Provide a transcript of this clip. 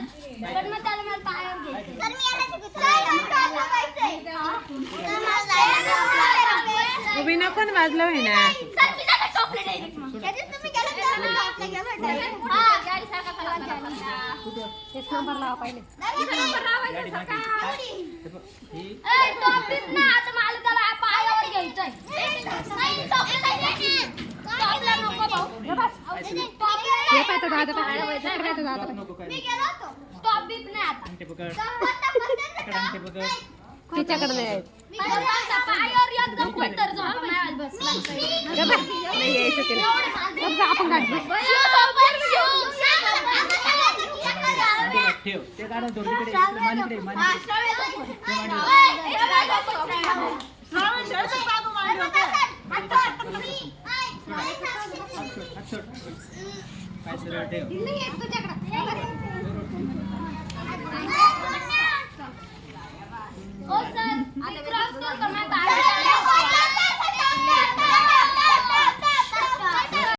पण मग त्याला मला पायावर घ्यायचं. तर मी याला शिकवतो. उभी नको ना वाजलं आहे ना. सर मी त्याला टोकले डायरेक्ट मग. त्याच्यात तुम्ही गेला तर मी टोकले गेलो डायरेक्ट. हां गाडी सारखा करा. एक नंबर लावा पहिले. एक नंबर लावायचा सका. ए टोपीत ना आता मला त्याला पायावर घ्यायचंय. नाही टोपले नाही. टोपला नको भाऊ. हे पाहतो दादा पाहतो दादा. मी गेलो होतो. टोपीत नाही आता. तिच्याकडे नाही आहे. पायावर एकदम कोणतर झोपा नाही बस. नाही यायचं तिला. आपण गाडी ठेव ते गाणं जोडीकडे मानीकडे काय सरळ ठेव ओ सर आता क्रॉस कर